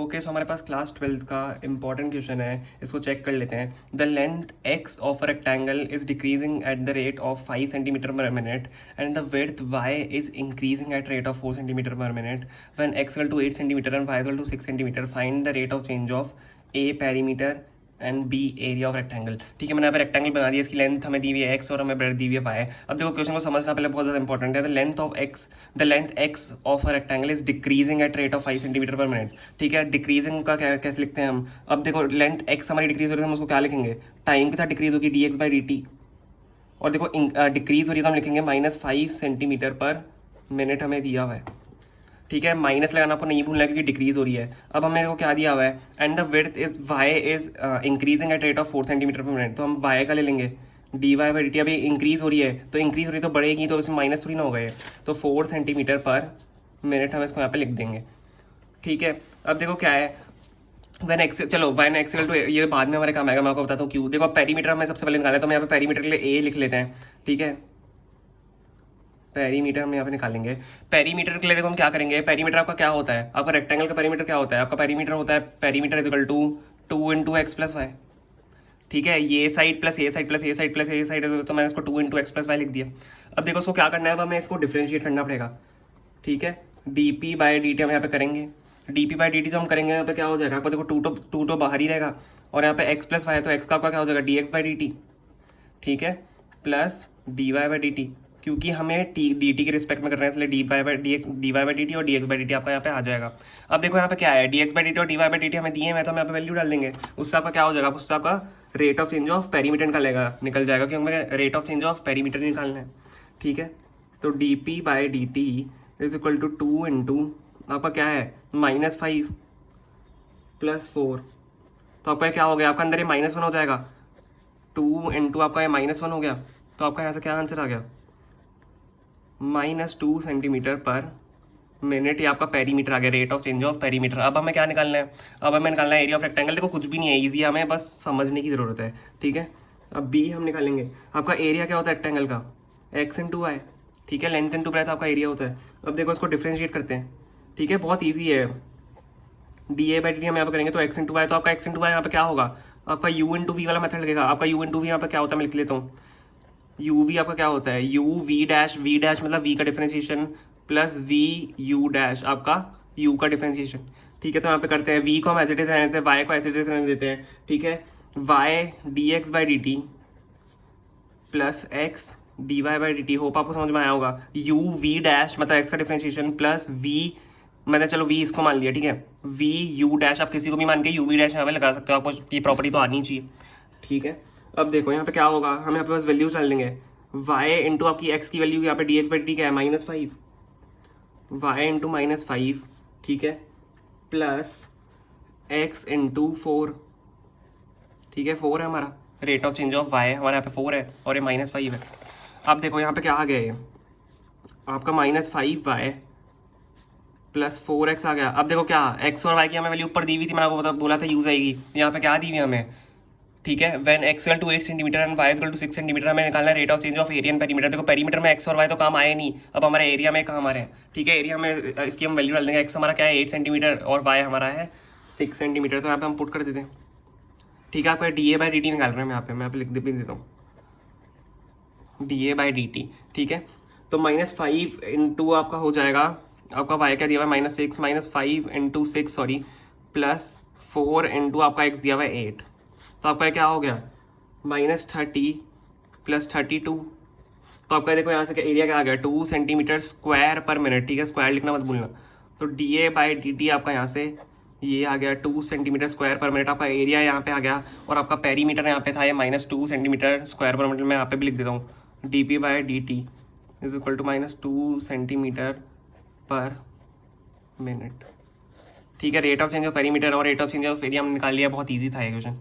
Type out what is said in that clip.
Okay, सो हमारे पास class 12th का important question है, इसको चेक कर लेते हैं। The length X of a rectangle is decreasing at the rate of 5 centimetre पर minute and the width Y is increasing at rate of 4 centimetre पर minute when X equal to 8 centimetre and Y equal to 6 centimetre. Find the rate of change of A perimeter and B area of rectangle. ठीक है, मैंने यहाँ पे rectangle बना दिया, इसकी length हमें दी हुई है एक्स और हमें ब्रेथ दी हुई है वाई। अब देखो क्वेश्चन को समझना पहले बहुत ज़्यादा इंपॉर्टेंट है। The length X of a rectangle is decreasing eight rate of 5 centimetre पर मिनट। ठीक है, डिक्रीजिंग का क्या कैसे लिखते हैं हम? अब देखो लेंथ एक्स हमारी डिक्रीज हो रही है, हम उसको क्या लिखेंगे? टाइम के साथ डिक्रीज होगी, D x by D t. और देखो डिक्रीज हो रही है तो हम लिखेंगे -5 सेंटीमीटर पर मिनट हमें दिया हुआ है। ठीक है, माइनस लगाना आपको नहीं भूलना है क्योंकि डिक्रीज हो रही है। अब हमने देखो क्या दिया हुआ है, and the width is Y is increasing at rate of 4 centimetre पर मिनट। तो हम वाई का ले लेंगे, D Y by D T. अभी इंक्रीज हो रही है तो इंक्रीज हो रही है तो बढ़ेगी, तो इसमें माइनस थोड़ी ना हो गए, तो 4 सेंटीमीटर पर मिनट हम इसको यहाँ पे लिख देंगे। ठीक है, अब देखो क्या है, वैन एक्स, चलो वैन एक्सएल टू ये बाद में हमारे काम आएगा, मैं आपको बताता हूँ क्यों। देखो पेरीमीटर हमें सबसे पहले निकालना है, तो हम यहाँ पे पेरीमीटर के लिए ए लिख लेते हैं। ठीक है, पेरीमीटर हम यहाँ पे निकालेंगे। पेरीमीटर के लिए देखो हम क्या करेंगे, पेरीमीटर आपका क्या होता है? आपका रेक्टेंगल का पेरीमीटर क्या होता है? आपका पेरीमीटर होता है perimeter is equal to 2 into X plus Y. ठीक है, ये साइड प्लस ये साइड प्लस ये साइड प्लस ये साइड, तो मैंने इसको 2 इंटू एक्स प्लस वाई लिख दिया। अब देखो उसको क्या करना है, अब हमें इसको डिफ्रेंशिएट करना पड़ेगा। ठीक है, D P by D T हम यहाँ पे करेंगे। D P by D T जो हम करेंगे यहाँ पे क्या हो जाएगा, आपको देखो टू तो बाहर ही रहेगा, और यहाँ पे एक्स प्लस वाई है तो एक्स का आपका क्या हो जाएगा, D x by D T. ठीक है, plus D Y by D T, क्योंकि हमें डी टी के रिस्पेक्ट में करना है, इसलिए d Y by D t और d x by D t आपका यहाँ पे आ जाएगा। अब देखो यहाँ पे क्या है, d x by D t और d Y by D t हमें दिए हैं, तो हम यहाँ पे वैल्यू डाल देंगे। उससे आपका क्या हो जाएगा, उससे आपका rate of change of perimeter निकल जाएगा, क्योंकि हमें rate of change of perimeter निकालना है। ठीक है, तो D P by D T is equal to 2 into आपका क्या है, -5 प्लस 4, तो आपका क्या हो गया, आपका अंदर ये -1 हो जाएगा। 2 इंटू आपका ये -1 हो गया, तो आपका यहाँ से क्या आंसर आ गया, -2 सेंटीमीटर पर मिनट। ये आपका पेरीमीटर आ गया, rate of change of perimeter. अब हमें क्या निकालना है, अब हमें निकालना है एरिया ऑफ रेक्टेंगल। देखो कुछ भी नहीं है, इजी, हमें बस समझने की ज़रूरत है। ठीक है, अब बी हम निकालेंगे। आपका एरिया क्या होता है रेक्टेंगल का, एक्स इंटू वाई। ठीक है, लेंथ इंटू ब्रेथ आपका एरिया होता है। अब देखो इसको डिफ्रेंशिएट करते हैं। ठीक है, बहुत ईजी है। डी ए बाई डी हम यहाँ पे करेंगे तो एक्स इंटू वाई, तो आपका एक्स इंटू वाई यहाँ पे क्या होगा, आपका यू इंटू वी वाला मेथड लगेगा। आपका यू इंटू वी यहाँ पे क्या होता है, मैं लिख लेता हूँ। यू वी आपका क्या होता है, यू वी डैश मतलब वी का differentiation plus V U dash आपका यू का डिफरेंशिएशन। ठीक है, तो यहाँ पे करते हैं, वी को हम एज इट इज रहने देते हैं, वाई को एज इट इज रहने देते हैं। ठीक है, Y D x by D T plus X D Y by D T, hope आपको समझ में आया होगा। यू वी डैश मतलब एक्स का डिफरेंशिएशन प्लस वी, मैंने चलो वी इसको मान लिया। ठीक है, वी यू डैश, आप किसी को भी मान के यू वी डैश यहाँ पे लगा सकते हो, आपको ये प्रॉपर्टी तो आनी चाहिए। ठीक है, अब देखो यहाँ पे क्या होगा, हम यहाँ पे बस वैल्यू डाल देंगे। वाई इंटू आपकी एक्स की वैल्यू यहाँ पे डी एक्स बाई डी क्या है, -5, वाई इंटू -5। ठीक है, प्लस एक्स इंटू 4। ठीक है, 4 है हमारा rate of change of Y, हमारे यहाँ पे 4 है और ये -5 है। अब देखो यहाँ पे क्या आ गया, ये आपका -5 वाई प्लस 4x आ गया। अब देखो क्या, एक्स और वाई की हमें वैल्यू ऊपर दी हुई थी, मैंने आपको बोला था यूज आएगी। यहाँ पे क्या दी हुई है हमें, ठीक है, when X equal to 8 centimetre and Y equal to 6 centimetre, हमें निकालना है rate of change of area and perimeter. देखो पेरीमीटर में एक्स और वाई तो काम आए नहीं, अब हमारे एरिया में काम आ रहे हैं। ठीक है, एरिया में इसकी हम वैल्यू डाल देंगे। एक्स हमारा क्या है 8 सेंटीमीटर और वाई हमारा है 6 सेंटीमीटर, तो यहाँ पे हम पुट कर देते हैं। ठीक है, आपका D A by D T निकाल रहे हैं, मैं यहाँ पे लिख भी देता हूँ, D A by D T. ठीक है, तो -5 इंटू आपका हो जाएगा, आपका वाई क्या दिया हुआ है -6, -5 इंटू 6 सॉरी, प्लस 4 इंटू आपका एक्स दिया हुआ है 8, तो आपका क्या हो गया -30 प्लस 32। तो आपका देखो यहाँ से क्या एरिया क्या आ गया, 2 सेंटीमीटर स्क्वायर पर मिनट। ठीक है, स्क्वायर लिखना मत भूलना। तो D A by D t आपका यहाँ से ये आ गया 2 सेंटीमीटर स्क्वायर पर मिनट। आपका एरिया यहाँ पे आ गया, और आपका पेरीमीटर यहाँ पे था ये -2 सेंटीमीटर स्क्वायर पर मिनट। मैं यहाँ पे भी लिख देता हूँ, d P by D T is equal to -2 centimetre पर मिनट। ठीक है, rate of change of perimeter और rate of change of area हमने निकाल लिया, बहुत ईजी था ये क्वेश्चन।